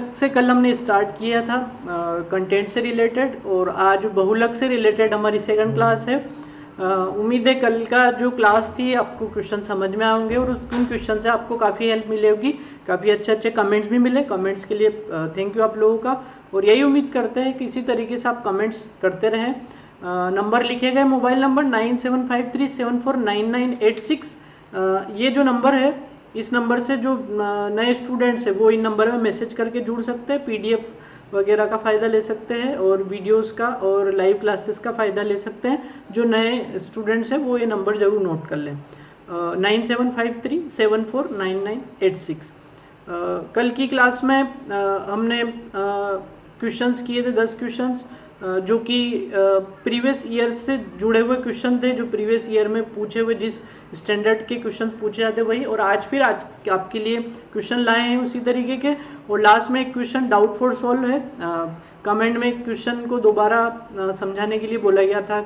बहुलक से कल हमने स्टार्ट किया था कंटेंट से रिलेटेड, और आज बहुलक से रिलेटेड हमारी सेकंड क्लास है। उम्मीद है कल का जो क्लास थी आपको क्वेश्चन समझ में आएंगे और उन क्वेश्चन से आपको काफ़ी हेल्प मिलेगी, काफ़ी अच्छे अच्छे कमेंट्स भी मिले। कमेंट्स के लिए थैंक यू आप लोगों का, और यही उम्मीद करते हैं कि इसी तरीके से आप कमेंट्स करते रहें। नंबर लिखे गए मोबाइल नंबर 9753749986, ये जो नंबर है इस नंबर से जो नए स्टूडेंट्स हैं वो इन नंबर में मैसेज करके जुड़ सकते हैं, पीडीएफ वगैरह का फ़ायदा ले सकते हैं और वीडियोस का और लाइव क्लासेस का फ़ायदा ले सकते हैं। जो नए स्टूडेंट्स हैं वो ये नंबर ज़रूर नोट कर लें, 9753749986। कल की क्लास में हमने क्वेश्चंस किए थे 10 क्वेश्चंस, जो कि प्रीवियस ईयर से जुड़े हुए क्वेश्चन थे, जो प्रीवियस ईयर में पूछे हुए जिस स्टैंडर्ड के क्वेश्चंस पूछे जाते वही। और आज आपके लिए क्वेश्चन लाए हैं उसी तरीके के, और लास्ट में एक क्वेश्चन डाउट फॉर सॉल्व है। कमेंट में एक क्वेश्चन को दोबारा समझाने के लिए बोला गया था,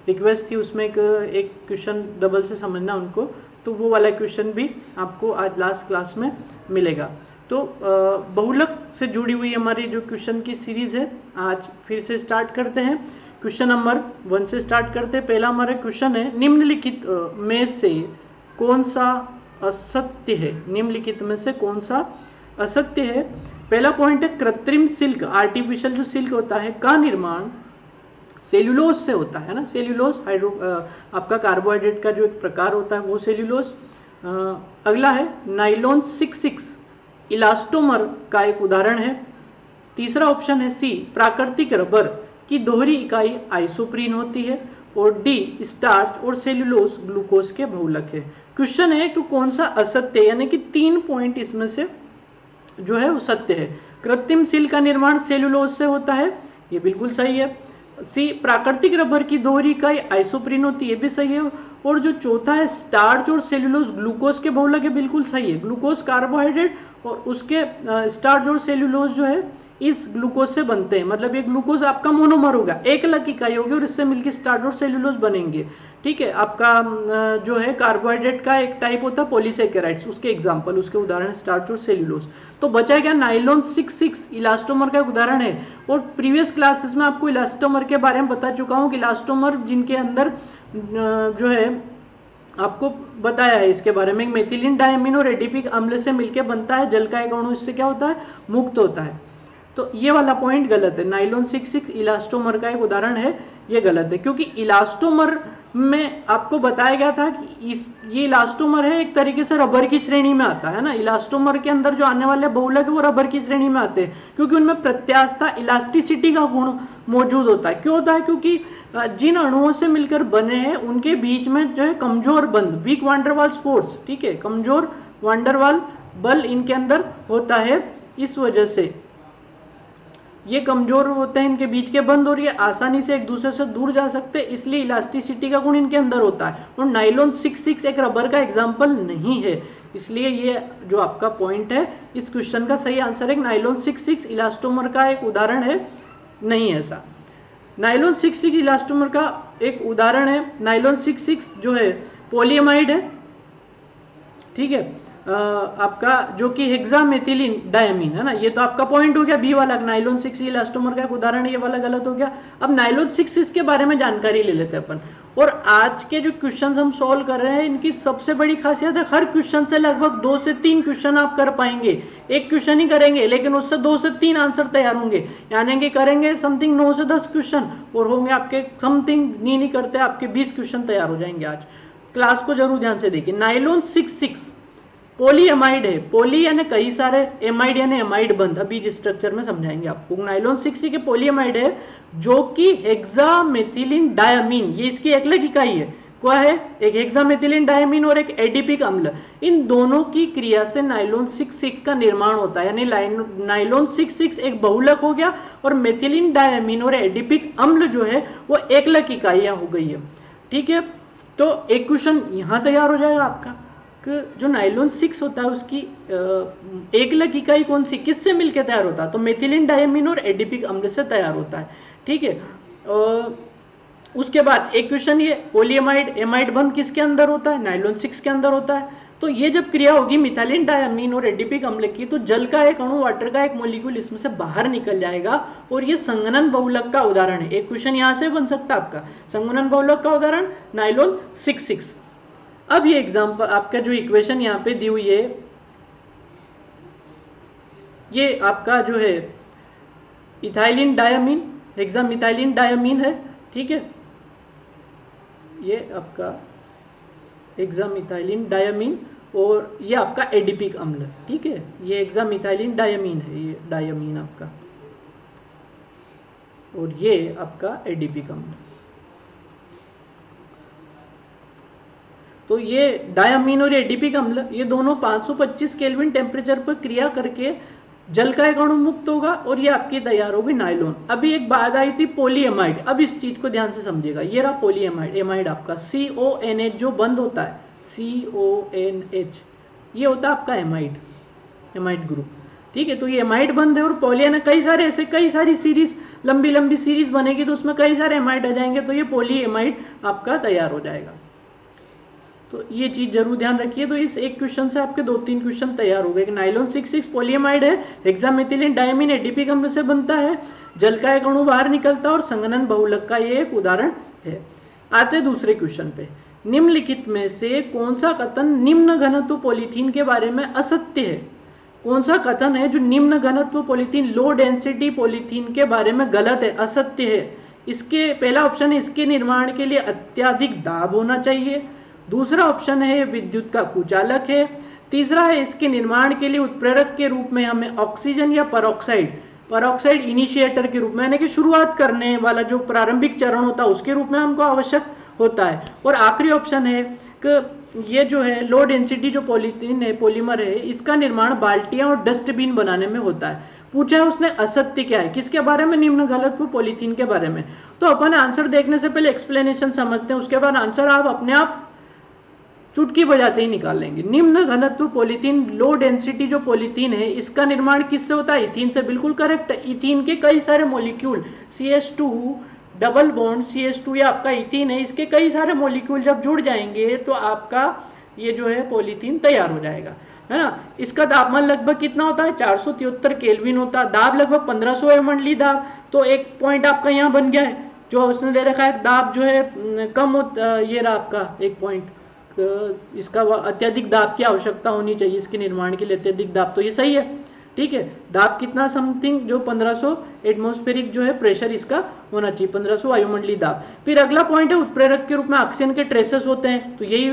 रिक्वेस्ट थी उसमें एक क्वेश्चन डबल से समझना उनको, तो वो वाला क्वेश्चन भी आपको आज लास्ट क्लास में मिलेगा। तो बहुलक से जुड़ी हुई हमारी जो क्वेश्चन की सीरीज है आज फिर से स्टार्ट करते हैं। क्वेश्चन नंबर 1 से स्टार्ट करते हैं। पहला हमारा क्वेश्चन है, निम्नलिखित में से कौन सा असत्य है? निम्नलिखित में से कौन सा असत्य है? पहला पॉइंट है, कृत्रिम सिल्क, आर्टिफिशियल जो सिल्क होता है का निर्माण सेल्यूलोज से होता है ना। सेल्यूलोज आपका कार्बोहाइड्रेट का जो एक प्रकार होता है वो सेल्यूलोज। अगला है, नाइलॉन 66 इलास्टोमर का एक उदाहरण है। तीसरा ऑप्शन है सी, प्राकृतिक रबर की दोहरी इकाई आइसोप्रीन होती है। और डी, स्टार्च और सेल्यूलोज ग्लूकोज के बहुलक है। क्वेश्चन है कि कौन सा असत्य, यानी कि 3 पॉइंट इसमें से जो है वो सत्य है। कृत्रिम सिल्क का निर्माण सेल्यूलोज से होता है, ये बिल्कुल सही है। सी, प्राकृतिक रबर की दोहरी इकाई आइसोप्रीन होती है, ये भी सही है। और जो चौथा है, स्टार्च और सेल्यूलोज ग्लूकोज के बहुलक है, बिल्कुल सही है। ग्लूकोज कार्बोहाइड्रेट और उसके स्टार्च और सेल्यूलोज जो है इस ग्लूकोज से बनते हैं, मतलब ये ग्लूकोज आपका मोनोमर होगा, एक अलग इकाई होगी और इससे मिलकर स्टार्च और सेल्यूलोज बनेंगे। ठीक है, आपका जो है कार्बोहाइड्रेट का एक टाइप होता है पॉलीसेकेराइड्स, उसके एग्जांपल, उसके उदाहरण स्टार्च और सेल्यूलोज। तो बचा क्या, नाइलॉन 66 इलास्टोमर का उदाहरण है। और प्रीवियस क्लासेस में आपको इलास्टोमर के बारे में बता चुका हूँ कि इलास्टोमर जिनके अंदर जो है आपको बताया है इसके बारे में, मेथिलीन डायमीन और एडिपिक अम्ल से मिलकर बनता है, जल का एक अणु इससे क्या होता है, मुक्त होता है। तो ये वाला पॉइंट गलत है, नाइलॉन 66 इलास्टोमर का एक उदाहरण है, ये गलत है। क्योंकि इलास्टोमर में आपको बताया गया था कि ये इलास्टोमर है, एक तरीके से रबर की श्रेणी में आता है ना। इलास्टोमर के अंदर जो आने वाले बहुलक है वो रबर की श्रेणी में आते हैं, क्योंकि उनमें प्रत्यास्थता, इलास्टिसिटी का गुण मौजूद होता है। क्यों होता है? क्योंकि जिन अणुओं से मिलकर बने हैं उनके बीच में जो है कमजोर बंध, वीक वांडरवाल्स फोर्स, ठीक है, कमजोर वांडरवाल बल इनके अंदर होता है, इस वजह से ये कमजोर होते हैं इनके बीच के बंध और ये आसानी से एक दूसरे से दूर जा सकते हैं, इसलिए इलास्टिसिटी का गुण इनके अंदर होता है। और नाइलॉन 66 एक रबर का एग्जाम्पल नहीं है, इसलिए ये जो आपका पॉइंट है इस क्वेश्चन का सही आंसर है नाइलॉन 66 इलास्टोमर का एक उदाहरण है, नहीं है ऐसा। नाइलॉन 66 इलास्टोमर का एक उदाहरण है, नाइलॉन 66 जो है पॉलीएमाइड है, ठीक है, आपका जो कि हेक्सामेथिलीन डायमीन है ना। ये तो आपका पॉइंट हो गया बी वाला, नाइलॉन 66 इलास्टोमर का एक उदाहरण है, ये वाला गलत हो गया। अब नाइलॉन 66 के बारे में जानकारी ले लेते हैं अपन। और आज के जो क्वेश्चंस हम सॉल्व कर रहे हैं इनकी सबसे बड़ी खासियत है, हर क्वेश्चन से लगभग 2 से 3 क्वेश्चन आप कर पाएंगे। एक क्वेश्चन ही करेंगे लेकिन उससे 2 से 3 आंसर तैयार होंगे, यानी कि करेंगे समथिंग 9 से 10 क्वेश्चन और होंगे आपके समथिंग नहीं करते आपके 20 क्वेश्चन तैयार हो जाएंगे। आज क्लास को जरूर ध्यान से देखिए। नाइलॉन 66 पॉलीएमाइड है, पॉली यानी कई सारे, एमाइड यानी एमाइड बंध, अभी इस स्ट्रक्चर में समझाएंगे आपको। नाइलॉन 66 के पॉलीएमाइड है जो कि हेक्सामेथिलीन डायमीन, ये इसकी एक अलग इकाई है, क्या है, एक हेक्सामेथिलीन डायमीन और एक एडिपिक अम्ल, इन दोनों की क्रिया से नाइलॉन 66 का निर्माण होता है। यानी नाइलॉन 66 एक बहुलक हो गया और मेथिलीन डायमीन और एडिपिक अम्ल जो है वो एक अलग इकाइयां हो गई है, ठीक है। तो एक क्वेश्चन यहां तैयार हो जाएगा आपका कि जो नाइलॉन 6 होता है उसकी एकलक इकाई कौन सी, किससे मिलकर तैयार होता है, तो मेथिलीन डायमीन और एडिपिक अम्ल से तैयार होता है, ठीक है। उसके बाद एक क्वेश्चन ये, पॉलीएमाइड एमाइड बंध किसके अंदर होता है, नाइलॉन 6 के अंदर होता है। तो ये जब क्रिया होगी मिथाइलिन डायमीन और एडिपिक अम्ल की, तो जल का एक अणु, वाटर का एक मॉलिक्यूल इसमें से बाहर निकल जाएगा और ये संघनन बहुलक का उदाहरण है। एक क्वेश्चन यहाँ से बन सकता है आपका, संघनन बहुलक का उदाहरण नाइलॉन 6,6। अब ये एग्जाम्पल आपका जो इक्वेशन यहाँ पे दी हुई है, ये आपका जो है इथाइलिन डायमीन, हेक्सामिथाइलिन डायमीन है, ठीक है, ये आपका हेक्सामिथाइलिन डायमीन और ये आपका एडिपिक अम्ल, ठीक है, ये हेक्सामिथाइलिन डायमीन है, ये डायमीन आपका, और ये आपका एडिपिक अम्ल। तो ये डायमीन और एडिपिक अम्ल ये दोनों 525 केल्विन टेम्परेचर पर क्रिया करके जल का एक अणु मुक्त होगा और ये आपकी तैयार होगी नाइलॉन। अभी एक बात आई थी पोलीएमाइड, अब इस चीज को ध्यान से समझिएगा, ये रहा पोलीएमाइड, एमाइड आपका CONH जो बंद होता है, CONH ये होता है आपका एमाइड, एमाइड ग्रुप, ठीक है। तो ये एमाइड बंद है और पॉली, कई सारे ऐसे कई सारी सीरीज, लंबी लंबी सीरीज बनेगी तो उसमें कई सारे एमाइड आ जाएंगे, तो ये पोलीएमाइड आपका तैयार हो जाएगा। तो ये चीज जरूर ध्यान रखिए। तो इस एक क्वेश्चन से आपके 2-3 क्वेश्चन तैयार हो गए। नाइलॉन 6,6 पॉलीएमाइड है, हेक्सामिथिलीन डायमीन एडिपिक अम्ल से बनता है, जल का एक अणु बाहर निकलता है और संघनन बहुलक का ये एक उदाहरण है। आते दूसरे क्वेश्चन पे, निम्नलिखित में से कौन सा कथन निम्न घनत्व पॉलीथीन के बारे में असत्य है? कौन सा कथन है जो निम्न घनत्व पॉलीथीन, लो डेंसिटी पॉलीथीन के बारे में गलत है, असत्य है? इसके पहला ऑप्शन है इसके निर्माण के लिए अत्यधिक दाब होना चाहिए, दूसरा ऑप्शन है विद्युत का कुचालक है, तीसरा है इसके निर्माण के लिए उत्प्रेरक के रूप में हमें ऑक्सीजन या परोक्साइड इनिशिएटर के रूप में, यानी कि शुरुआत करने वाला जो प्रारंभिक चरण होता है उसके रूप में हमको आवश्यक होता है, और आखिरी ऑप्शन है कि ये जो है लो डेंसिटी जो पॉलीथीन है, पॉलीमर है, इसका निर्माण बाल्टियां और डस्टबिन बनाने में होता है। पूछा है उसने असत्य क्या है, किसके बारे में? निम्न घनत्व पॉलीथीन के बारे में। तो अपन आंसर देखने से पहले एक्सप्लेनेशन समझते हैं, उसके बाद आंसर आप अपने आप चुटकी बजाते ही निकाल लेंगे। निम्न घनत्व पॉलीथीन, लो डेंसिटी जो पॉलीथीन है, इसका निर्माण किससे होता है? इथीन से, बिल्कुल करेक्ट। इथीन के कई सारे molecule, CH2 double bond CH2 या आपका इथीन है, इसके कई सारे मॉलिक्यूल जब जुड़ जाएंगे तो आपका ये जो है पॉलीथीन तैयार हो जाएगा, है ना। इसका तापमान लगभग कितना होता है? 473 केल्विन होता है, दाब लगभग 1500 वायुमंडलीय दाब। तो एक पॉइंट आपका यहाँ बन गया है, जो उसने दे रखा है दाब जो है कम होता, ये रहा आपका एक पॉइंट, इसका अत्यधिक दाब की आवश्यकता होनी चाहिए इसके निर्माण के लिए, अत्यधिक दाब, तो ये सही है, ठीक है। दाब कितना? समथिंग जो 1500 एटमॉस्फेरिक जो है प्रेशर इसका होना चाहिए, 1500 वायुमंडलीय दाब। फिर अगला पॉइंट है उत्प्रेरक के रूप में ऑक्सीजन के ट्रेसेस होते हैं, तो यही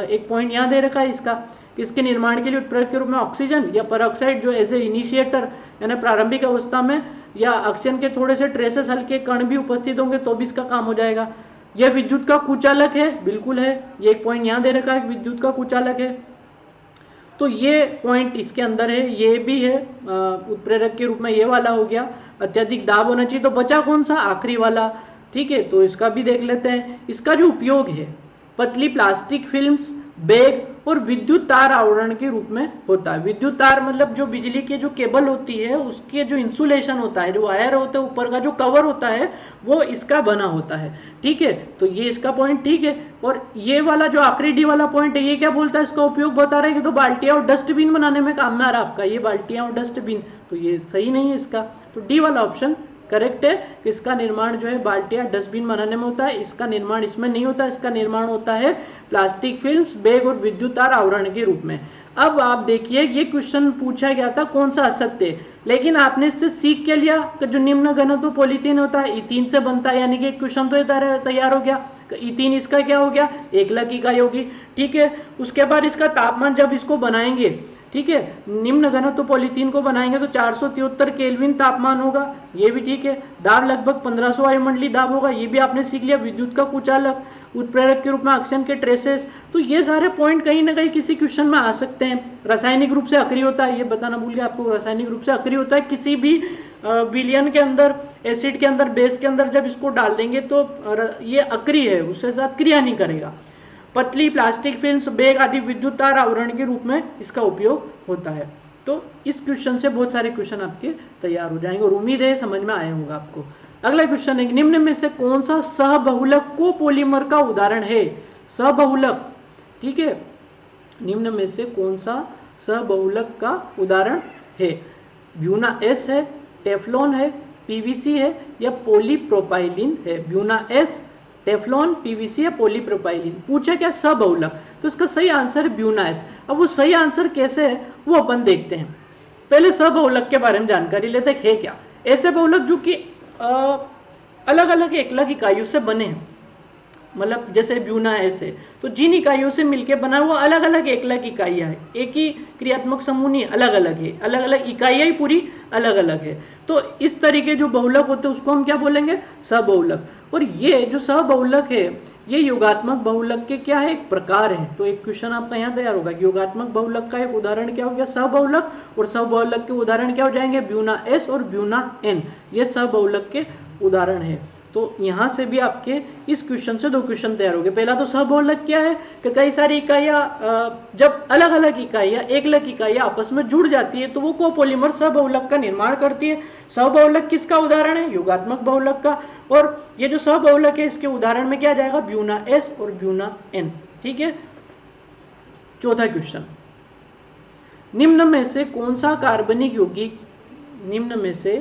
एक पॉइंट यहाँ दे रखा है इसका, इसके निर्माण के लिए उत्प्रेरक के रूप में ऑक्सीजन या पेरोक्साइड जो एज ए इनिशिएटर, यानी प्रारंभिक अवस्था में, या ऑक्सीजन के थोड़े से ट्रेसेस, हल्के कण भी उपस्थित होंगे तो भी इसका काम हो जाएगा। यह विद्युत का कुचालक है, बिल्कुल है, ये एक पॉइंट यहाँ दे रखा है विद्युत का कुचालक है, तो ये पॉइंट इसके अंदर है, ये भी है उत्प्रेरक के रूप में, ये वाला हो गया। अत्यधिक दाब होना चाहिए, तो बचा कौन सा? आखिरी वाला, ठीक है। तो इसका भी देख लेते हैं। इसका जो उपयोग है पतली प्लास्टिक फिल्म्स, बैग और विद्युत तार आवरण के रूप में होता है। विद्युत तार मतलब जो बिजली के जो केबल होती है उसके जो इंसुलेशन होता है, जो वायर होता है, ऊपर का जो कवर होता है, वो इसका बना होता है, ठीक है। तो ये इसका पॉइंट ठीक है। और ये वाला जो आखिरी डी वाला पॉइंट है, ये क्या बोलता है? इसका उपयोग बता रहा है कि तो बाल्टियां और डस्टबिन बनाने में काम में आ रहा है आपका, ये बाल्टियां और डस्टबिन, तो ये सही नहीं है इसका। तो डी वाला ऑप्शन करेक्ट है कि इसका निर्माण जो है बाल्टियां डस्टबिन बनाने में होता है, इसका निर्माण इसमें नहीं होता, इसका निर्माण होता है प्लास्टिक फिल्म्स, बैग और विद्युत तार आवरण के रूप में। अब आप देखिए ये क्वेश्चन पूछा गया था कौन सा असत्य, लेकिन आपने इससे सीख के लिया कि जो निम्न घनत्व पॉलीथीन होता है इथीन से बनता है, यानी कि क्वेश्चन तो तैयार हो गया। इथीन इसका क्या हो गया? एकलक इकाई होगी, ठीक है। उसके बाद इसका तापमान जब इसको बनाएंगे, ठीक है, निम्न घनत्व पॉलीथीन को बनाएंगे तो 473 केल्विन तापमान होगा, ये भी ठीक है। दाब लगभग 1500 वायुमंडलीय दाब होगा, ये भी आपने सीख लिया। विद्युत का कुचालक, उत्प्रेरक के रूप में ऑक्सीजन के ट्रेसेस, तो ये सारे पॉइंट कहीं ना कहीं किसी क्वेश्चन में आ सकते हैं। रासायनिक रूप से अक्रिय होता है, ये बताना भूल गया आपको, रासायनिक रूप से अक्रिय होता है। किसी भी विलयन के अंदर, एसिड के अंदर, बेस के अंदर जब इसको डाल देंगे तो ये अक्रिय है, उसके साथ क्रिया नहीं करेगा। पतली प्लास्टिक फिल्म्स, बैग आदि विद्युत तार आवरण के रूप में इसका उपयोग होता है। तो इस क्वेश्चन से बहुत सारे क्वेश्चन आपके तैयार हो जाएंगे और उम्मीद है समझ में आया होगा आपको। अगला क्वेश्चन है निम्न में से कौन सा सहबहुलक कोपॉलीमर का उदाहरण है? सहबहुलक, ठीक है, निम्न में से कौन सा सबहुलक का उदाहरण है? ब्यूना एस है, टेफ्लॉन है, पीवीसी है या पॉलीप्रोपाइलिन है? ब्यूना एस, टेफ्लॉन, पीवीसी या पॉलीप्रोपाइलिन। पूछा क्या? सबहुलक, तो इसका सही आंसर है ब्यूना एस। अब वो सही आंसर कैसे है वो अपन देखते हैं। पहले सबहुलक के बारे में जानकारी लेते हैं, है क्या? ऐसे बहुलक जो कि अलग अलग एकलक इकाइयों से बने हैं, मतलब जैसे ब्यूना ऐसे, तो जिन इकाइयों से मिलकर बना वो अलग अलग एकलक इकाइयां है, एक ही क्रियात्मक समूह नहीं, अलग अलग है, अलग अलग इकाइयां ही पूरी अलग अलग है। तो इस तरीके जो बहुलक होते हैं उसको हम क्या बोलेंगे? सबहुलक। और ये जो सबहुलक है ये योगात्मक बहुलक के क्या है? एक प्रकार है। तो एक क्वेश्चन आपका यहाँ तैयार होगा कि योगात्मक बहुलक का एक उदाहरण क्या हो गया? सबहुलक। और सबहुलक के उदाहरण क्या हो जाएंगे? ब्यूना एस और ब्यूना एन, ये सबहुलक के उदाहरण है। तो यहाँ से भी आपके इस क्वेश्चन से दो क्वेश्चन तैयार हो गए। पहला तो सबहुलक क्या है कि कई सारी इकाइयाँ जब अलग अलग इकाइयाँ एकलक इकाइयाँ आपस में जुड़ जाती है तो वो कोपोलिमर सबहुलक का निर्माण करती है। सबहुलक किसका उदाहरण है? योगात्मक बहुलक का। और ये जो सबहुलक है इसके उदाहरण में क्या जाएगा? ब्यूना एस और ब्यूना एन। ठीक है। चौथा क्वेश्चन, निम्न में से कौन सा कार्बनिक यौगिक, निम्न में से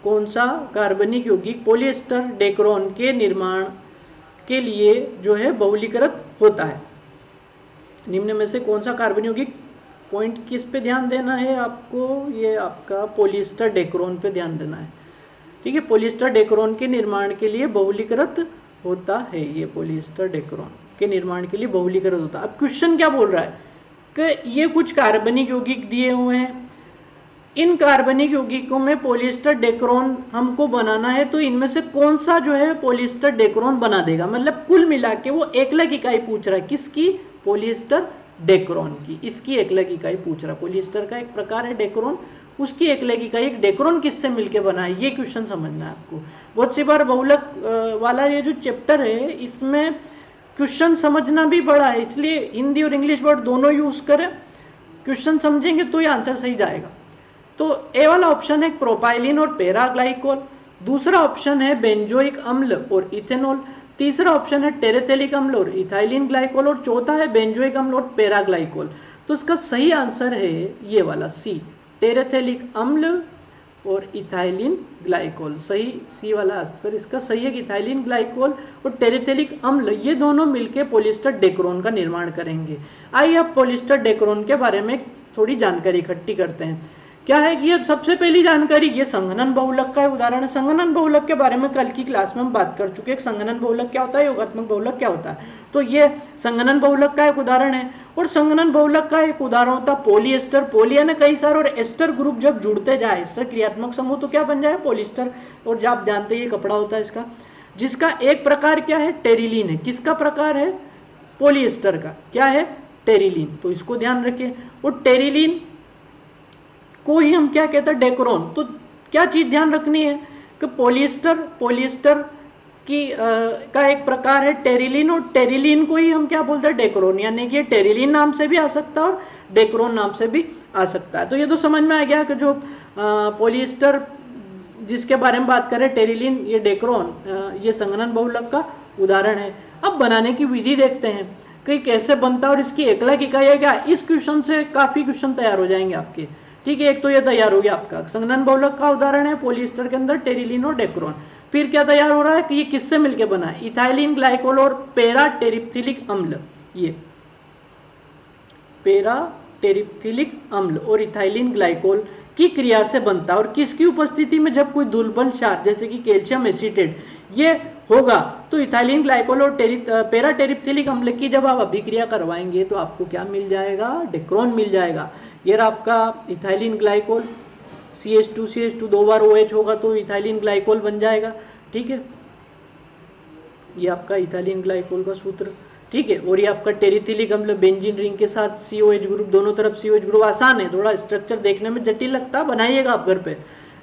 कौन सा कार्बनिक यौगिक पॉलिएस्टर डेक्रोन के निर्माण के लिए जो है बहुलीकृत होता है? निम्न में से कौन सा कार्बनिक यौगिक, पॉइंट किस पे ध्यान देना है आपको? ये आपका पॉलिएस्टर डेक्रोन पे ध्यान देना है। ठीक है, पॉलिएस्टर डेक्रोन के निर्माण के लिए बहुलीकृत होता है। ये पॉलिएस्टर डेक्रोन के निर्माण के लिए बहुलीकृत होता है। अब क्वेश्चन क्या बोल रहा है कि ये कुछ कार्बनिक यौगिक दिए हुए हैं, इन कार्बनिक यौगिकों में पॉलिएस्टर डेक्रोन हमको बनाना है, तो इनमें से कौन सा जो है पॉलिएस्टर डेक्रोन बना देगा? मतलब कुल मिला के वो एकलक इकाई पूछ रहा है, किसकी? पॉलिएस्टर डेक्रोन की। इसकी एकलक इकाई पूछ रहा है। पॉलिएस्टर का एक प्रकार है डेक्रोन, उसकी एकलक इकाई एक डेक्रोन किससे मिलकर बना है, ये क्वेश्चन समझना है आपको। बहुत सी बार बहुलक वाला ये जो चैप्टर है इसमें क्वेश्चन समझना भी बड़ा है, इसलिए हिंदी और इंग्लिश वर्ड दोनों यूज करें, क्वेश्चन समझेंगे तो ये आंसर सही जाएगा। तो ए वाला ऑप्शन है प्रोपाइलिन और पैराग्लाइकोल, दूसरा ऑप्शन है बेंजोइक अम्ल और इथेनॉल, तीसरा ऑप्शन है टेरेथेलिक अम्ल और इथाइलिन ग्लाइकोल और चौथा है बेंजोइक अम्ल और पैराग्लाइकोल। तो इसका सही आंसर है ये वाला सी, टेरेथेलिक अम्ल और इथाइलिन ग्लाइकोल। सही सी वाला आंसर इसका सही है कि इथाइलिन ग्लाइकोल और टेरेथेलिक अम्ल ये दोनों मिलकर पॉलिएस्टर डेक्रोन का निर्माण करेंगे। आइए अब पॉलिएस्टर डेक्रोन के बारे में थोड़ी जानकारी इकट्ठी करते हैं। क्या है कि ये सबसे पहली जानकारी, ये संघनन बहुलक का उदाहरण है। संघनन बहुलक के बारे में कल की क्लास में हम बात कर चुके हैं। संघनन बहुलक क्या होता है, योगात्मक बहुलक क्या होता है। तो ये संघनन बहुलक का एक उदाहरण है। और संघनन बहुलक का एक उदाहरण होता है पॉलीएस्टर। पॉली यानी कई सारे और एस्टर ग्रुप जब जुड़ते जाए, एस्टर क्रियात्मक समूह, तो क्या बन जाए? पॉलिएस्टर। और जब आप जानते हैं ये कपड़ा होता है इसका, जिसका एक प्रकार क्या है? टेरिलीन है। किसका प्रकार है? पॉलिएस्टर का। क्या है? टेरिलीन। तो इसको ध्यान रखें। और टेरिलीन को ही हम क्या कहते हैं? डेक्रोन। तो क्या चीज ध्यान रखनी है कि पॉलिएस्टर की का एक प्रकार है टेरिलीन, और टेरिलीन को ही हम क्या बोलते हैं? डेक्रोन। यानी कि टेरिलीन नाम से भी आ सकता है और डेक्रोन नाम से भी आ सकता है। तो ये तो समझ में आ गया कि जो पॉलिएस्टर जिसके बारे में बात करें, टेरिलीन, ये डेक्रोन, ये संघनन बहुलक का उदाहरण है। अब बनाने की विधि देखते हैं कि कैसे बनता है और इसकी एकलक इकाई है क्या। इस क्वेश्चन से काफी क्वेश्चन तैयार हो जाएंगे आपके। ठीक है, एक तो ये तैयार हो गया आपका संघनन बहुलक का उदाहरण है पॉलिएस्टर के अंदर टेरिलीन और डेक्रोन। फिर क्या तैयार हो रहा है कि ये किससे मिलकर बना है? इथाइलिन ग्लाइकोल और पैरा टेरिप्थिलिक अम्ल। ये पैरा टेरिप्थिलिक अम्ल और इथाइलिन ग्लाइकोल की क्रिया से बनता है। और किसकी उपस्थिति में? जब कोई दुर्बल क्षार जैसे कि कैल्शियम एसीटेट ये होगा तो इथाइलिन ग्लाइकोल और पैरा टेरिप्थिलिक अम्ल की जब आप अभिक्रिया करवाएंगे तो आपको क्या मिल जाएगा? डेक्रोन मिल जाएगा। ये आपका इथाइलिन ग्लाइकोल, CH2 दो बार OH होगा तो इथाइलिन ग्लाइकोल बन जाएगा। ठीक है, ये आपका इथाइलिन ग्लाइकोल का सूत्र। ठीक है, और ये आपका टेरिथिलिक अम्ल बेंजीन रिंग के साथ COH ग्रुप, दोनों तरफ COH ग्रुप। आसान है, थोड़ा स्ट्रक्चर देखने में जटिल लगता है, बनाइएगा आप घर पे,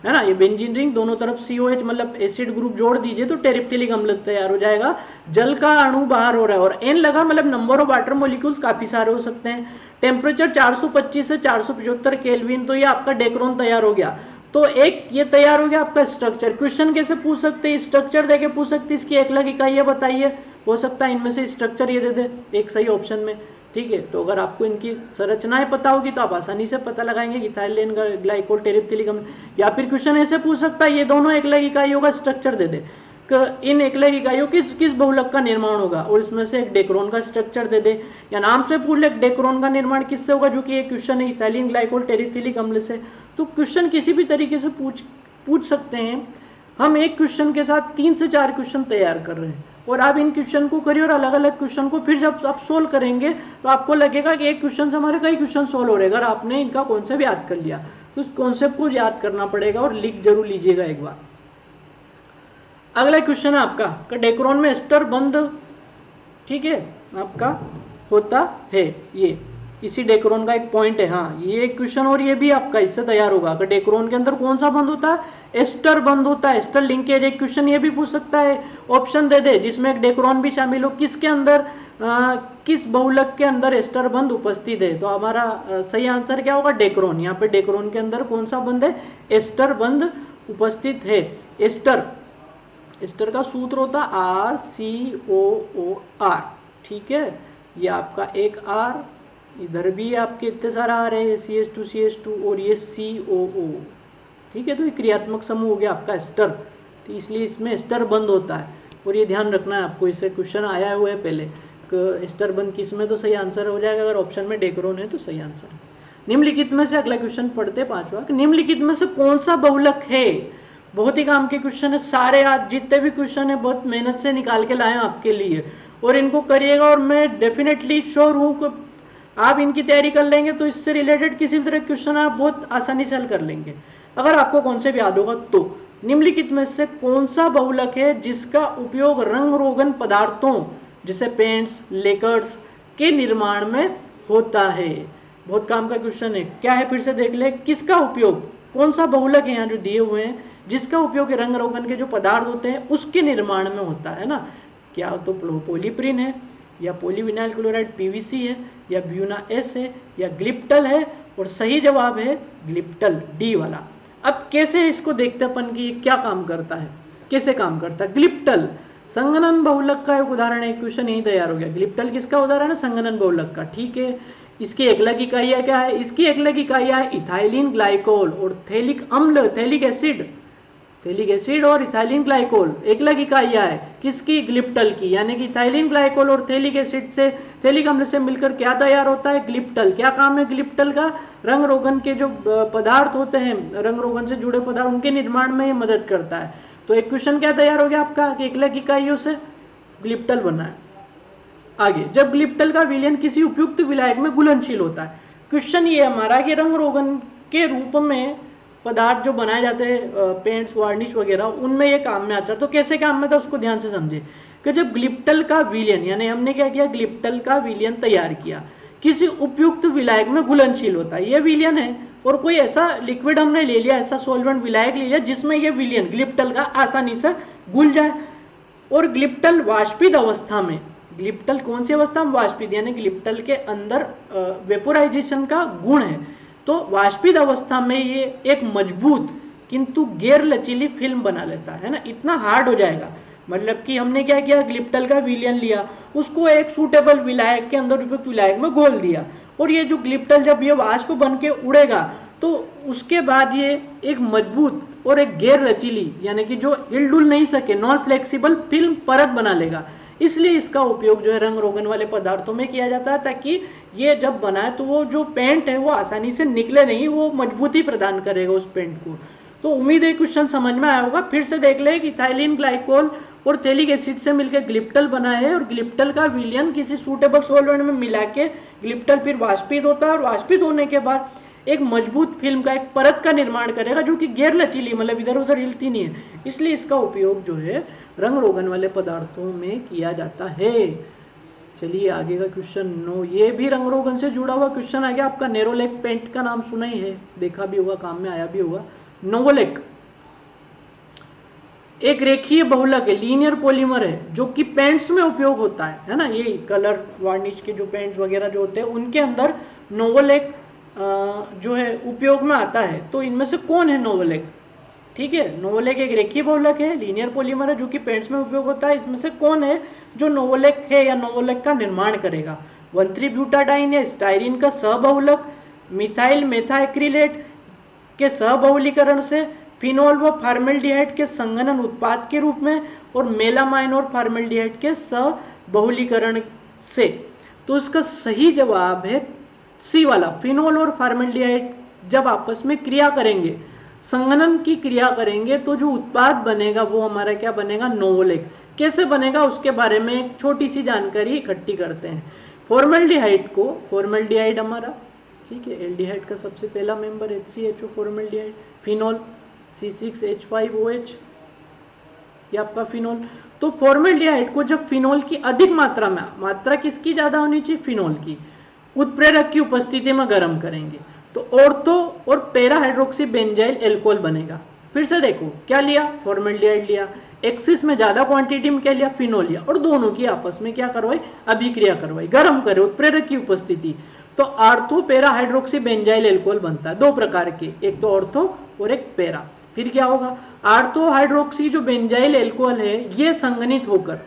है ना। ये बेंजीन रिंग, दोनों तरफ COH मतलब एसिड ग्रुप जोड़ दीजिए तो टेरिप्थिलिक अम्ल तैयार हो जाएगा। जल का अणु बाहर हो रहा है और N लगा मतलब नंबर ऑफ वाटर मॉलिक्यूल्स काफी सारे हो सकते हैं। टेम्परेचर 425 से 475 केल्विन, तो ये आपका डेक्रोन तैयार हो गया। तो एक ये तैयार हो गया आपका स्ट्रक्चर। क्वेश्चन कैसे पूछ सकते हैं? स्ट्रक्चर देके पूछ सकते हैं, इसकी एकलक इकाई बताइए। हो सकता है इनमें से स्ट्रक्चर ये दे दे एक सही ऑप्शन में। ठीक है। तो अगर आपको इनकी संरचनाएं पता होगी तो आप आसानी से पता लगाएंगे कि इथाइलिन ग्लाइकोल टेरिप्थिलिक अम्ल। या फिर क्वेश्चन ऐसे पूछ सकता है ये दोनों एकलक इकाइयों का स्ट्रक्चर दे दे, इन एकलक इकाइयों किस किस बहुलक का निर्माण होगा, और इसमें से एक डेक्रोन का स्ट्रक्चर दे दे, या नाम से पूछ ले डेक्रोन का निर्माण किससे होगा, जो कि एक क्वेश्चन है इथाइलिन ग्लाइकोल टेरिप्थिलिक अम्ल से। तो क्वेश्चन किसी भी तरीके से पूछ सकते हैं। हम एक क्वेश्चन के साथ 3 से 4 क्वेश्चन तैयार कर रहे हैं, और आप इन क्वेश्चन को करिए और अलग अलग क्वेश्चन को फिर जब आप सोल्व करेंगे तो आपको लगेगा कि एक क्वेश्चन से हमारे कई क्वेश्चन सोल्व हो रहे हैं। अगर आपने इनका कॉन्सेप्ट याद कर लिया तो उस कॉन्सेप्ट को याद करना पड़ेगा और लिख जरूर लीजिएगा एक बार। अगला क्वेश्चन है आपका डेक्रोन में एस्टर बंध, ठीक है, आपका होता है, ये इसी डेक्रोन का एक पॉइंट है। हाँ, ये एक क्वेश्चन और ये भी आपका इससे तैयार होगा कि डेक्रोन के अंदर कौन सा बंध होता है, एस्टर बंध होता है, एस्टर लिंकेज। एक क्वेश्चन ये भी पूछ सकता है, ऑप्शन दे दे जिसमें एक डेक्रोन भी शामिल हो, किसके अंदर किस बहुलक के अंदर एस्टर बंध उपस्थित है। तो हमारा सही आंसर क्या होगा, डेक्रोन। यहाँ पे डेक्रोन के अंदर कौन सा बंध है, एस्टर बंध उपस्थित है। एस्टर का सूत्र होता RCOOR, ठीक है। ये आपका एक R, इधर भी आपके इतने सारा आ रहे हैं CH2 और ये COO, ठीक है। तो ये क्रियात्मक समूह हो गया आपका एस्टर, तो इसलिए इसमें एस्टर बंध होता है। और ये ध्यान रखना है आपको, इससे क्वेश्चन आया हुआ है पहले, एस्टर बंध किस में, तो सही आंसर हो जाएगा अगर ऑप्शन में डेक्रोन है तो सही आंसर है। निम्नलिखित में से, अगला क्वेश्चन पढ़ते 5वां, निम्नलिखित में से कौन सा बहुलक है, बहुत ही काम के क्वेश्चन है सारे, आज जितने भी क्वेश्चन है बहुत मेहनत से निकाल के लाए आपके लिए, और इनको करिएगा। और मैं डेफिनेटली श्योर हूँ कि आप इनकी तैयारी कर लेंगे तो इससे रिलेटेड किसी भी तरह क्वेश्चन आप बहुत आसानी से हल कर लेंगे अगर आपको कॉन्सेप्ट याद होगा तो। निम्नलिखित में से कौन सा बहुलक है जिसका उपयोग रंग रोगन पदार्थों जैसे पेंट्स, लेकर्स के निर्माण में होता है। बहुत काम का क्वेश्चन है, क्या है फिर से देख ले, किसका उपयोग, कौन सा बहुलक है यहाँ जो दिए हुए हैं जिसका उपयोग रंग रोगन के जो पदार्थ होते हैं उसके निर्माण में होता है ना। क्या तो पॉलीप्रीन है, या पॉलीविनाइल क्लोराइड PVC है, या ब्यूना S है, या ग्लिप्टल है, और सही जवाब है ग्लिप्टल, D वाला। अब कैसे इसको देखते अपन कि ये क्या काम करता है, कैसे काम करता है। ग्लिप्टल संगनन बहुलक का एक उदाहरण है, क्वेश्चन यही तैयार हो गया। ग्लिप्टल किसका उदाहरण है, संगनन बहुलक का, ठीक है। इसकी एकलक इकाइयाँ क्या है, इसकी एकलक इकाइयाँ इथाइलिन ग्लाइकोल और थैलिक अम्ल, थैलिक एसिड और इथाइलिन ग्लाइकोल एकलक इकाइयाँ है किसकी, ग्लिप्टल की। यानी कि इथाइलिन ग्लाइकोल और थैलिक एसिड से, थैलिक अम्ल से मिलकर क्या तैयार होता है, ग्लिप्टल। क्या काम है ग्लिप्टल का, रंग रोगन के जो पदार्थ होते हैं, रंग रोगन से जुड़े पदार्थ, उनके निर्माण में ये मदद करता है। तो एक क्वेश्चन क्या तैयार हो गया आपका कि एकलक इकाइयों से ग्लिप्टल बना है। आगे, जब ग्लिप्टल का विलयन किसी उपयुक्त विलायक में घुलनशील होता है। क्वेश्चन ये हमारा कि रंग रोगन के रूप में पदार्थ जो बनाए जाते हैं, पेंट्स, वार्निश वगैरह, उनमें ये काम में आता है। तो कैसे काम में था उसको ध्यान से समझे कि जब ग्लिप्टल का विलयन, यानी हमने क्या किया, ग्लिप्टल का विलयन तैयार किया, किसी उपयुक्त विलायक में घुलनशील होता है, ये विलयन है। और कोई ऐसा लिक्विड हमने ले लिया, ऐसा सॉल्वेंट विलायक ले लिया जिसमें ये विलयन ग्लिप्टल का आसानी से घुल जाए। और ग्लिप्टल वाष्पित अवस्था में, ग्लिप्टल कौन सी अवस्था में, वाष्पित, यानी ग्लिप्टल के अंदर वेपोराइजेशन का गुण है। तो वाष्पित अवस्था में ये एक मजबूत किंतु गैर लचीली फिल्म बना लेता है ना, इतना हार्ड हो जाएगा। मतलब कि हमने क्या किया, ग्लिप्टल का विलयन लिया, उसको एक सूटेबल विलायक के अंदर, उपयुक्त विलायक में घोल दिया, और ये जो ग्लिप्टल जब ये वाष्प बन के उड़ेगा तो उसके बाद ये एक मजबूत और एक गैर लचीली, यानी कि जो हिलडुल नहीं सके, नॉन फ्लेक्सिबल फिल्म परत बना लेगा। इसलिए इसका उपयोग जो है रंग रोगन वाले पदार्थों में किया जाता है, ताकि ये जब बनाए तो वो जो पेंट है वो आसानी से निकले नहीं, वो मजबूती प्रदान करेगा उस पेंट को। तो उम्मीद है क्वेश्चन समझ में आया होगा। फिर से देख ले कि इथाइलिन ग्लाइकोल और थैलिक एसिड से मिलकर ग्लिप्टल बना है, और ग्लिप्टल का विलयन किसी सूटेबल सॉल्वेंट में मिला के ग्लिप्टल फिर वाष्पित होता है, और वाष्पित होने के बाद एक मजबूत फिल्म का, एक परत का निर्माण करेगा जो कि गैर लचीली, मतलब इधर उधर हिलती नहीं है। इसलिए इसका उपयोग जो है रंग रोगन वाले पदार्थों में किया जाता है। चलिए आगे का क्वेश्चन 9, ये भी रंग रोगन से जुड़ा हुआ क्वेश्चन आ गया आपका। नेरोलेक पेंट का नाम सुना ही है, देखा भी होगा, काम में आया भी होगा। नोवोलेक एक रेखीय बहुलक है, लीनियर पॉलीमर है, जो कि पेंट्स में उपयोग होता है ना। ये कलर वार्निश के जो पेंट्स वगैरह जो होते हैं उनके अंदर नोवोलेक जो है उपयोग में आता है। तो इनमें से कौन है नोवोलेक, ठीक है। नोवोलेक एक रेखीय बहुलक है, लीनियर पॉलीमर है, जो कि पेंट्स में उपयोग होता है। इसमें से कौन है जो नोवोलेक है या नोवोलेक का निर्माण करेगा। 1,3-ब्यूटाडाइन है स्टाइरिन का सहबहुलक मिथाइल मेथाएक्रिलेट के सहबहुलीकरण से, फिनोल व फॉर्मेल्डिहाइड के संघनन उत्पाद के रूप में, और मेलामाइन और फॉर्मेल्डिहाइड के सहबहुलीकरण से। तो इसका सही जवाब है सी वाला, फिनोल और फॉर्मेल्डिहाइड जब आपस में क्रिया करेंगे, संघनन की क्रिया करेंगे, तो जो उत्पाद बनेगा वो हमारा क्या बनेगा, नोवोलेक। कैसे बनेगा उसके बारे में एक छोटी सी जानकारी इकट्ठी करते हैं। फॉर्मेल्डिहाइड को, फॉर्मेल्डिहाइड हमारा ठीक है, एल्डिहाइड का सबसे पहला member HCHO formaldehyde, phenol C6H5OH ये आपका फिनोल। तो फॉर्मेल्डिहाइड को जब फिनोल की अधिक मात्रा में, मात्रा किसकी ज्यादा होनी चाहिए, फिनोल की, उत्प्रेरक की उपस्थिति में गर्म करेंगे तो ऑर्थो और पैरा हाइड्रोक्सी बेंजाइल एल्कोहल बनेगा। फिर से देखो क्या लिया, फॉर्मेल्डिहाइड लिया, एक्सिस में ज्यादा क्वांटिटी में क्या लिया, फिनोल लिया, और दोनों की आपस में क्या करवाई, अभिक्रिया करवाई, गर्म करे, उत्प्रेरक की उपस्थिति, तो ortho para hydroxy benzyl alcohol बनता है। दो प्रकार के, एक तो ऑर्थो और एक पैरा। फिर क्या होगा, आर्थो हाइड्रोक्सी जो बेंजाइल एल्कोहल है ये संघनित होकर,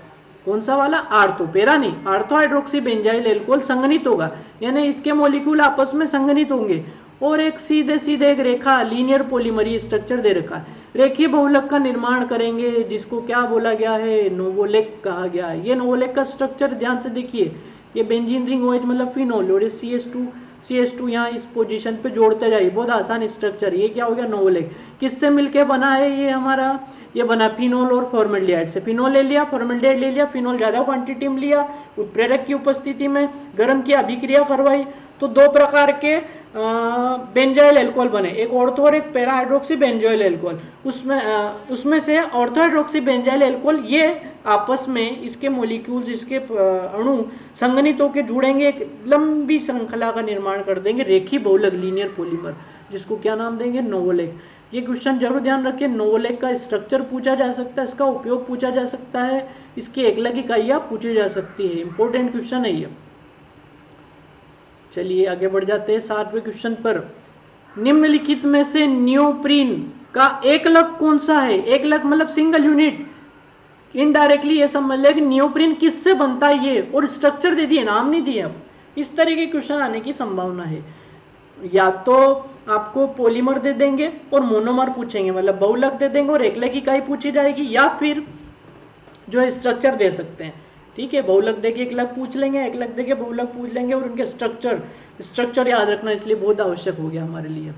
कौन सा वाला, आर्थो, पैरा नहीं, आर्थो हाइड्रोक्सी बेंजाइल एल्कोहल संघनित होगा, यानी इसके मॉलिक्यूल आपस में संघनित होंगे, और एक सीधे सीधे एक रेखा लीनियर पॉलीमरी स्ट्रक्चर दे रखा है, रेखीय बहुलक का निर्माण करेंगे, जिसको क्या बोला गया है, नोवोलेक कहा गया है। ये नोवोलेक का स्ट्रक्चर ध्यान से देखिए, ये बेंजीन रिंग OH मतलब फिनोल, और ये CH2 यहाँ इस पोजीशन पे जोड़ते जाइए, बहुत आसान स्ट्रक्चर। ये क्या हो गया, नोवोलेक। किससे मिलके बना है ये हमारा, ये बना फिनोल और फॉर्मेल्डिहाइड से। फिनोल ले लिया, फॉर्मेल्डिहाइड ले लिया, फिनोल ज्यादा क्वांटिटी में लिया, उत्प्रेरक की उपस्थिति में गर्म की अभिक्रिया करवाई, तो दो प्रकार के बेंजाइल एल्कोहल बने, एक ऑर्थो और एक पैरा हाइड्रोक्सी बेंजाइल एल्कोहल। उसमें से ऑर्थो हाइड्रोक्सी बेंजाइल एल्कोहल ये आपस में इसके मॉलिक्यूल्स, इसके अणु संघनित होकर जुड़ेंगे, एक लंबी श्रृंखला का निर्माण कर देंगे, रेखीय बहुलक लीनियर पॉलीमर, जिसको क्या नाम देंगे, नोवोलेक। ये क्वेश्चन जरूर ध्यान रखिए, नोवोलेक का स्ट्रक्चर पूछा जा सकता है, इसका उपयोग पूछा जा सकता है, इसकी एकलक इकाइयां पूछी जा सकती है, इंपॉर्टेंट क्वेश्चन है ये। चलिए आगे बढ़ जाते हैं 7वें क्वेश्चन पर। निम्नलिखित में से नियोप्रीन का एकलक कौन सा है, एकलक मतलब सिंगल यूनिट, इनडायरेक्टली ये समझ ले कि नियोप्रीन किससे बनता है ये, और स्ट्रक्चर दे दिए, नाम नहीं दिया। इस तरह के क्वेश्चन आने की संभावना है, या तो आपको पॉलीमर दे देंगे और मोनोमर पूछेंगे, मतलब बहुलक दे देंगे और एकलक इकाई पूछी जाएगी, या फिर जो है स्ट्रक्चर दे सकते हैं। ठीक है, बहुलक देके एकलक पूछ लेंगे, एकलक देके बहुलक पूछ लेंगे, और उनके स्ट्रक्चर याद रखना इसलिए बहुत आवश्यक हो गया हमारे लिए।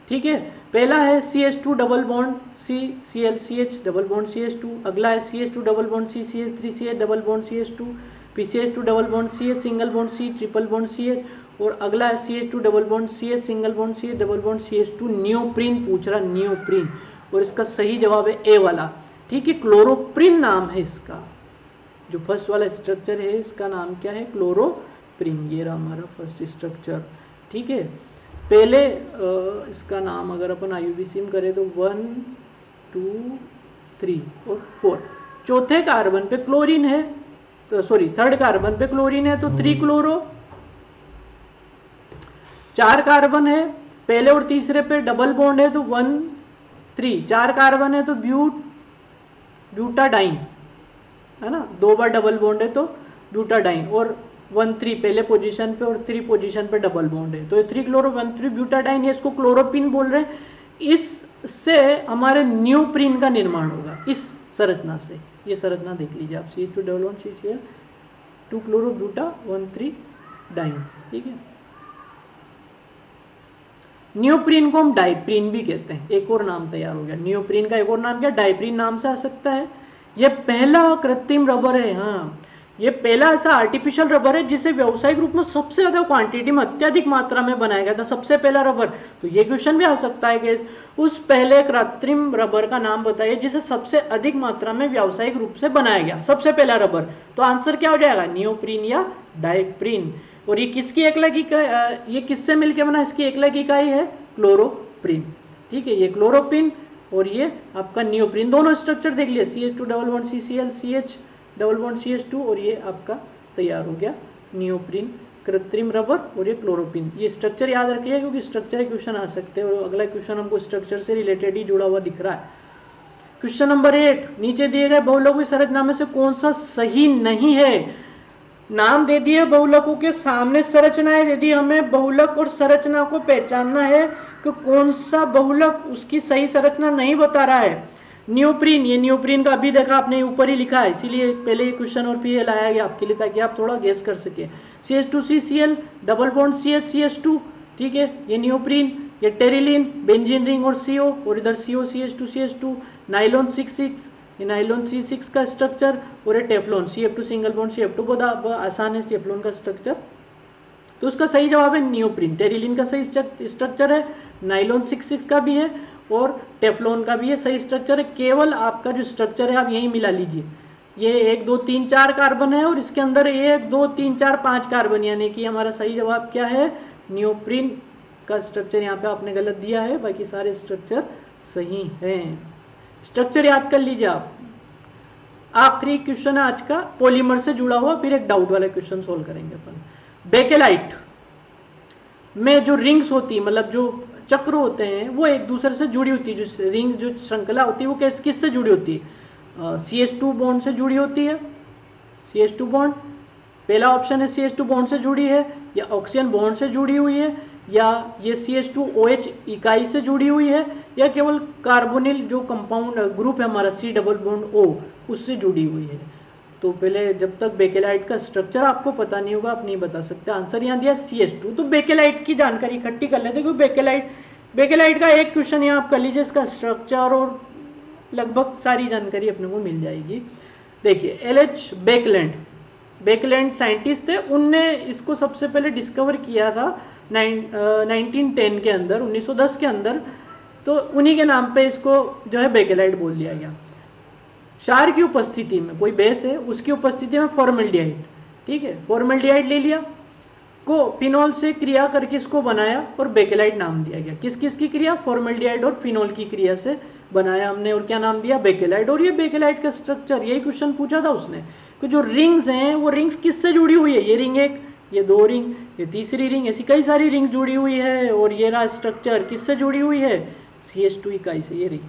ठीक है, पहला है CH2 double bond CCl double bond CH2, अगला है CH2 double bond CCH3CH double bond CH2, फिर CH2 double bond CH single bond C triple bond CH, और अगला है CH2 double bond CH single bond CH double bond CH2। Neoprene पूछ रहा, neoprene, और इसका सही जवाब है ए वाला। ठीक है, क्लोरोप्रीन नाम है इसका, जो फर्स्ट वाला स्ट्रक्चर है इसका नाम क्या है, क्लोरोप्रीन। ये रहा हमारा फर्स्ट स्ट्रक्चर। ठीक है, पहले इसका नाम अगर अपन IUPAC में करें तो 1 2 3 और 4, चौथे कार्बन पे क्लोरीन है, तो सॉरी थर्ड कार्बन पे क्लोरीन है तो 3 क्लोरो, 4 कार्बन है पहले और तीसरे पे डबल बॉन्ड है तो 1 3, 4 कार्बन है तो ब्यूटाडाइन है ना, 2 बार डबल बॉन्ड है तो ब्यूटाडाइन, और 1 3 पहले पोजीशन पे और 3 पोजीशन पे डबल बॉन्ड है, तो ये 3 क्लोरो 1 3 ब्यूटाडाइन है, इसको क्लोरोपिन बोल रहे हैं। इससे हमारे नियोप्रीन का निर्माण होगा, इस संरचना से। ये संरचना देख लीजिए आप, CH2 double bond CCl 2 chloro buta 1 3 diene. ठीक है, नियोप्रीन को हम डाइप्रीन भी कहते हैं, एक और नाम तैयार हो गया। नियोप्रीन का एक और नाम क्या, डाइप्रीन नाम से आ सकता है। ये पहला कृत्रिम रबर है, हाँ ये पहला ऐसा आर्टिफिशियल रबर है जिसे व्यावसायिक रूप में सबसे ज्यादा क्वांटिटी में अत्यधिक मात्रा में बनाया गया था, सबसे पहला रबर। तो ये क्वेश्चन भी आ सकता है कि उस पहले कृत्रिम रबर का नाम बताइए जिसे सबसे अधिक मात्रा में व्यावसायिक रूप से बनाया गया, सबसे पहला रबर। तो आंसर क्या हो जाएगा, नियोप्रीन या डाइप्रीन। और ये किसकी एकलक इकाई, ये किससे मिलकर बना, इसकी एकलक इकाई है क्लोरोप्रीन। ठीक है, ये क्लोरोप्रीन और ये आपका नियोप्रीन, दोनों स्ट्रक्चर देख लिया, CH2 double bond CCl CH double bond CH2, और ये आपका तैयार हो गया नियोप्रीन, कृत्रिम रबर, और ये क्लोरोप्रीन। ये स्ट्रक्चर याद रखिए क्योंकि स्ट्रक्चर क्वेश्चन आ सकते हैं, और अगला क्वेश्चन हमको स्ट्रक्चर से रिलेटेड ही जुड़ा हुआ दिख रहा है। क्वेश्चन नंबर 8, नीचे दिए गए बहुलक संरचना में से कौन सा सही नहीं है। नाम दे दिए बहुलकों के, सामने संरचनाएं दे दी, हमें बहुलक और संरचना को पहचानना है कि कौन सा बहुलक उसकी सही संरचना नहीं बता रहा है। नियोप्रीन, ये नियोप्रीन का अभी देखा आपने ऊपर ही लिखा है, इसीलिए पहले ये क्वेश्चन और फिर ये लाया गया आपके लिए ताकि आप थोड़ा गेस कर सके। CH2CCl डबल बॉन्ड CH2, ठीक है, ये नियोप्रीन। ये टेरिलीन, बेंजीन रिंग और CO, और इधर CO CH2 नाइलॉन 6 ये नाइलॉन C6 का स्ट्रक्चर, और ये Teflon CF2 single bond CF2, बहुत आसान है टेफ्लॉन का स्ट्रक्चर। तो उसका सही जवाब है नियोप्रीन। टेरिलीन का सही स्ट्रक्चर है, नाइलॉन 6 का भी है और टेफ्लॉन का भी है, सही स्ट्रक्चर है। केवल आपका जो स्ट्रक्चर है आप यही मिला लीजिए, ये 1 2 3 4 कार्बन है और इसके अंदर 1 2 3 4 5 कार्बन, यानी कि हमारा सही जवाब क्या है, नियोप्रीन का स्ट्रक्चर यहाँ पे आपने गलत दिया है, बाकी सारे स्ट्रक्चर सही हैं। स्ट्रक्चर याद कर लीजिए आप। आखिरी क्वेश्चन है आज का, पॉलीमर से जुड़ा हुआ, फिर एक डाउट वाला क्वेश्चन सोल्व करेंगे अपन। बेकेलाइट में जो रिंग्स होती है, मतलब जो चक्र होते हैं, वो एक दूसरे से जुड़ी होती है। जो रिंग, जो श्रृंखला होती है, वो किस से जुड़ी होती है? CH2 बॉन्ड से जुड़ी होती है। CH2 बॉन्ड, पहला ऑप्शन है CH2 बॉन्ड से जुड़ी है, या ऑक्सीजन बॉन्ड से जुड़ी हुई है, या ये CH2OH इकाई से जुड़ी हुई है, या केवल कार्बोनिल जो कंपाउंड ग्रुप है हमारा C डबल बॉन्ड O उससे जुड़ी हुई है। तो पहले जब तक बेकेलाइट का स्ट्रक्चर आपको पता नहीं होगा आप नहीं बता सकते। आंसर यहाँ दिया CH2। तो बेकेलाइट की जानकारी इकट्ठी कर लेते, क्योंकि बेकेलाइट का एक क्वेश्चन यहाँ आप कर लीजिए, इसका स्ट्रक्चर और लगभग सारी जानकारी अपने को मिल जाएगी। देखिए LH बेकलैंड साइंटिस्ट थे, उनने इसको सबसे पहले डिस्कवर किया था 1910 के अंदर, 1910 के अंदर। तो उन्हीं के नाम पे इसको जो है बेकेलाइट बोल दिया गया। क्षार की उपस्थिति में, कोई बेस है उसकी उपस्थिति में फॉर्मल्डिहाइड, ठीक है, फॉर्मल्डिहाइड ले लिया को फिनॉल से क्रिया करके इसको बनाया और बेकेलाइट नाम दिया गया। किस किस की क्रिया? फॉर्मल्डिहाइड और फिनॉल की क्रिया से बनाया हमने, और क्या नाम दिया? बेकेलाइट। और ये बेकेलाइट का स्ट्रक्चर, यही क्वेश्चन पूछा था उसने कि जो रिंग्स हैं वो रिंग्स किससे जुड़ी हुई है? ये रिंग एक, ये 2 रिंग, ये तीसरी रिंग, ऐसी कई सारी रिंग जुड़ी हुई है। और ये रहा स्ट्रक्चर, किससे जुड़ी हुई है? CH2 इकाई से, ये रिंग,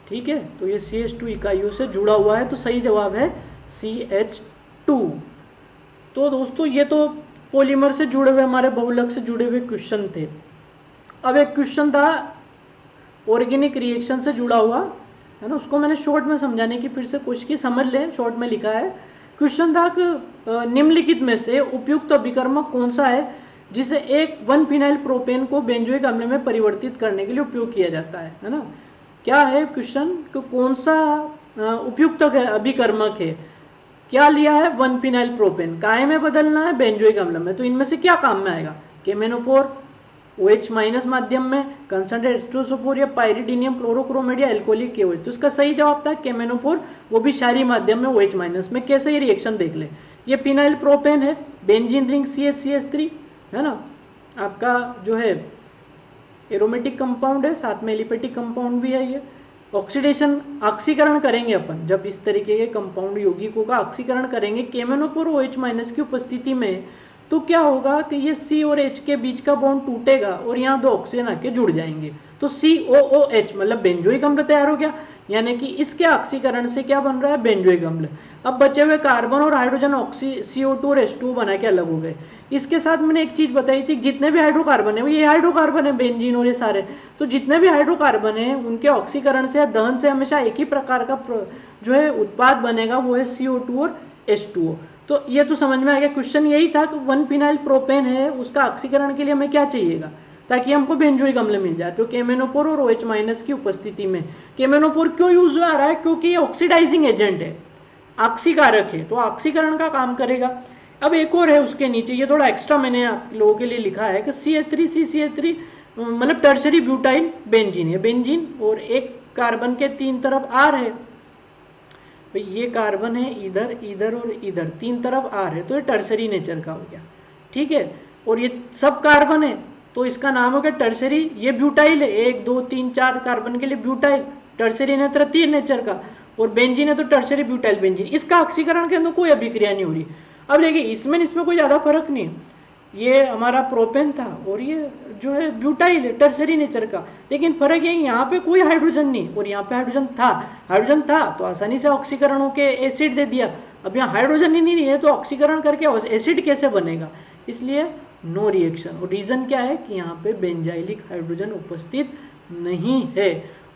ठीक है। तो ये CH2 इकाइयों से जुड़ा हुआ है, तो सही जवाब है CH2। तो दोस्तों ये तो पॉलीमर से जुड़े हुए, हमारे बहुलक से जुड़े हुए क्वेश्चन थे। अब एक क्वेश्चन था ऑर्गेनिक रिएक्शन से जुड़ा हुआ, है ना, उसको मैंने शॉर्ट में समझाने की फिर से कोशिश की, समझ लें, शॉर्ट में लिखा है। क्वेश्चन था कि निम्नलिखित में से उपयुक्त अभिकर्मक कौन सा है जिसे एक 1-फिनाइल प्रोपेन को बेंजोइक अम्ल में परिवर्तित करने के लिए उपयोग किया जाता है ना। क्या है क्वेश्चन कि कौन सा उपयुक्त अभिकर्मक है? क्या लिया है? 1-फिनाइल प्रोपेन, काय में बदलना है? बेंजोइक अम्ल में। तो इनमें से क्या काम में आएगा? केमेनोपोर, OH- माध्यम में, कंसंट्रेट एस्ट्रोसोपोर, या पाइरिडीनियम क्लोरोक्रोमेट, या एल्कोहलिक KOH। तो इसका सही जवाब था केमेनोपोर, वो भी क्षारीय माध्यम में OH- में। कैसे ये रिएक्शन देख ले, ये फिनाइल प्रोपेन है, बेंजीन रिंग CH3, है ना, आपका जो है एरोमेटिक कंपाउंड है, साथ में एलिपेटिक कंपाउंड भी है। ये ऑक्सीडेशन, ऑक्सीकरण करेंगे अपन जब इस तरीके के कंपाउंड यौगिकों का ऑक्सीकरण करेंगे केमेनोपोर OH- की उपस्थिति में, तो क्या होगा कि ये C और H के बीच का बॉन्ड टूटेगा और यहाँ 2 ऑक्सीजन आके जुड़ जाएंगे, तो COOH मतलब बेंजोइक अम्ल तैयार हो गया। यानी कि इसके ऑक्सीकरण से क्या बन रहा है? बेंजोइक अम्ल। अब बचे हुए कार्बन और हाइड्रोजन CO2 और H2 बना के अलग हो गए। इसके साथ मैंने एक चीज बताई थी, जितने भी हाइड्रोकार्बन है, वो ये हाइड्रोकार्बन है, बेंजीन और ये सारे, तो जितने भी हाइड्रोकार्बन है उनके ऑक्सीकरण से या दहन से हमेशा एक ही प्रकार का जो है उत्पाद बनेगा, वो है CO2 और H2O। तो ये तो समझ में आ गया। क्वेश्चन यही था कि 1-फिनाइल प्रोपेन है, उसका ऑक्सीकरण के लिए हमें क्या चाहिएगा ताकि हमको बेंजोइक अम्ल मिल जाए, तो केमेनोपोर और OH- की उपस्थिति में। केमेनोपोर क्यों यूज में आ रहा है? क्योंकि ये ऑक्सीडाइजिंग एजेंट है, ऑक्सीकारक है, तो ऑक्सीकरण का काम करेगा। अब एक और है उसके नीचे, ये थोड़ा एक्स्ट्रा मैंने आप लोगों के लिए लिखा है कि CH3 मतलब टर्शरी ब्यूटाइल बेंजीन है, बेंजीन, और एक कार्बन के 3 तरफ R है, ये कार्बन है इधर, इधर और इधर, 3 तरफ R है, तो ये टर्शरी नेचर का हो गया, ठीक है। और ये सब कार्बन है, तो इसका नाम हो गया टर्शरी। ये ब्यूटाइल है, 1 2 3 4 कार्बन के लिए ब्यूटाइल, टर्शरी नेचर का, और बेंजीन है तो टर्शरी ब्यूटाइल बेंजीन। इसका ऑक्सीकरण के अंदर कोई अभिक्रिया नहीं हो रही। अब देखिए इसमें कोई ज़्यादा फर्क नहीं है, ये हमारा प्रोपेन था और ये जो है ब्यूटाइल है, टर्शरी नेचर का, लेकिन फर्क ये यहाँ पे कोई हाइड्रोजन नहीं और यहाँ पे हाइड्रोजन था तो आसानी से ऑक्सीकरण होके एसिड दे दिया। अब यहाँ हाइड्रोजन ही नहीं है तो ऑक्सीकरण करके एसिड कैसे बनेगा, इसलिए नो रिएक्शन। और रीज़न क्या है कि यहाँ पे बेंजाइलिक हाइड्रोजन उपस्थित नहीं है।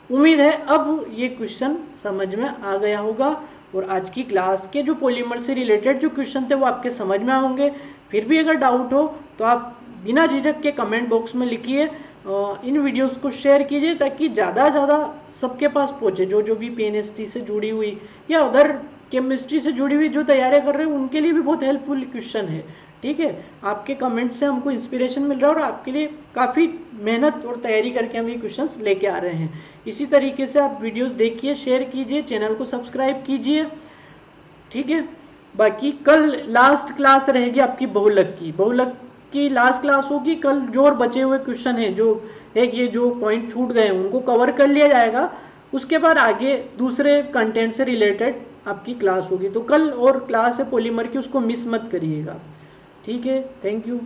उम्मीद है अब ये क्वेश्चन समझ में आ गया होगा और आज की क्लास के जो पॉलीमर से रिलेटेड जो क्वेश्चन थे वो आपके समझ में होंगे। फिर भी अगर डाउट हो तो आप बिना झिझक के कमेंट बॉक्स में लिखिए, इन वीडियोस को शेयर कीजिए ताकि ज़्यादा ज़्यादा सबके पास पहुँचे। जो भी पीएनएसटी से जुड़ी हुई या अदर केमिस्ट्री से जुड़ी हुई जो तैयारियां कर रहे हैं उनके लिए भी बहुत हेल्पफुल क्वेश्चन है। ठीक है, आपके कमेंट से हमको इंस्पिरेशन मिल रहा है और आपके लिए काफ़ी मेहनत और तैयारी करके हम ये क्वेश्चंस लेके आ रहे हैं। इसी तरीके से आप वीडियोस देखिए, शेयर कीजिए, चैनल को सब्सक्राइब कीजिए। ठीक है, बाकी कल लास्ट क्लास रहेगी आपकी बहुलक की लास्ट क्लास होगी कल। जो और बचे हुए क्वेश्चन हैं, जो एक ये जो पॉइंट छूट गए हैं उनको कवर कर लिया जाएगा। उसके बाद आगे दूसरे कंटेंट से रिलेटेड आपकी क्लास होगी। तो कल और क्लास है पॉलीमर की, उसको मिस मत करिएगा। ठीक है, थैंक यू।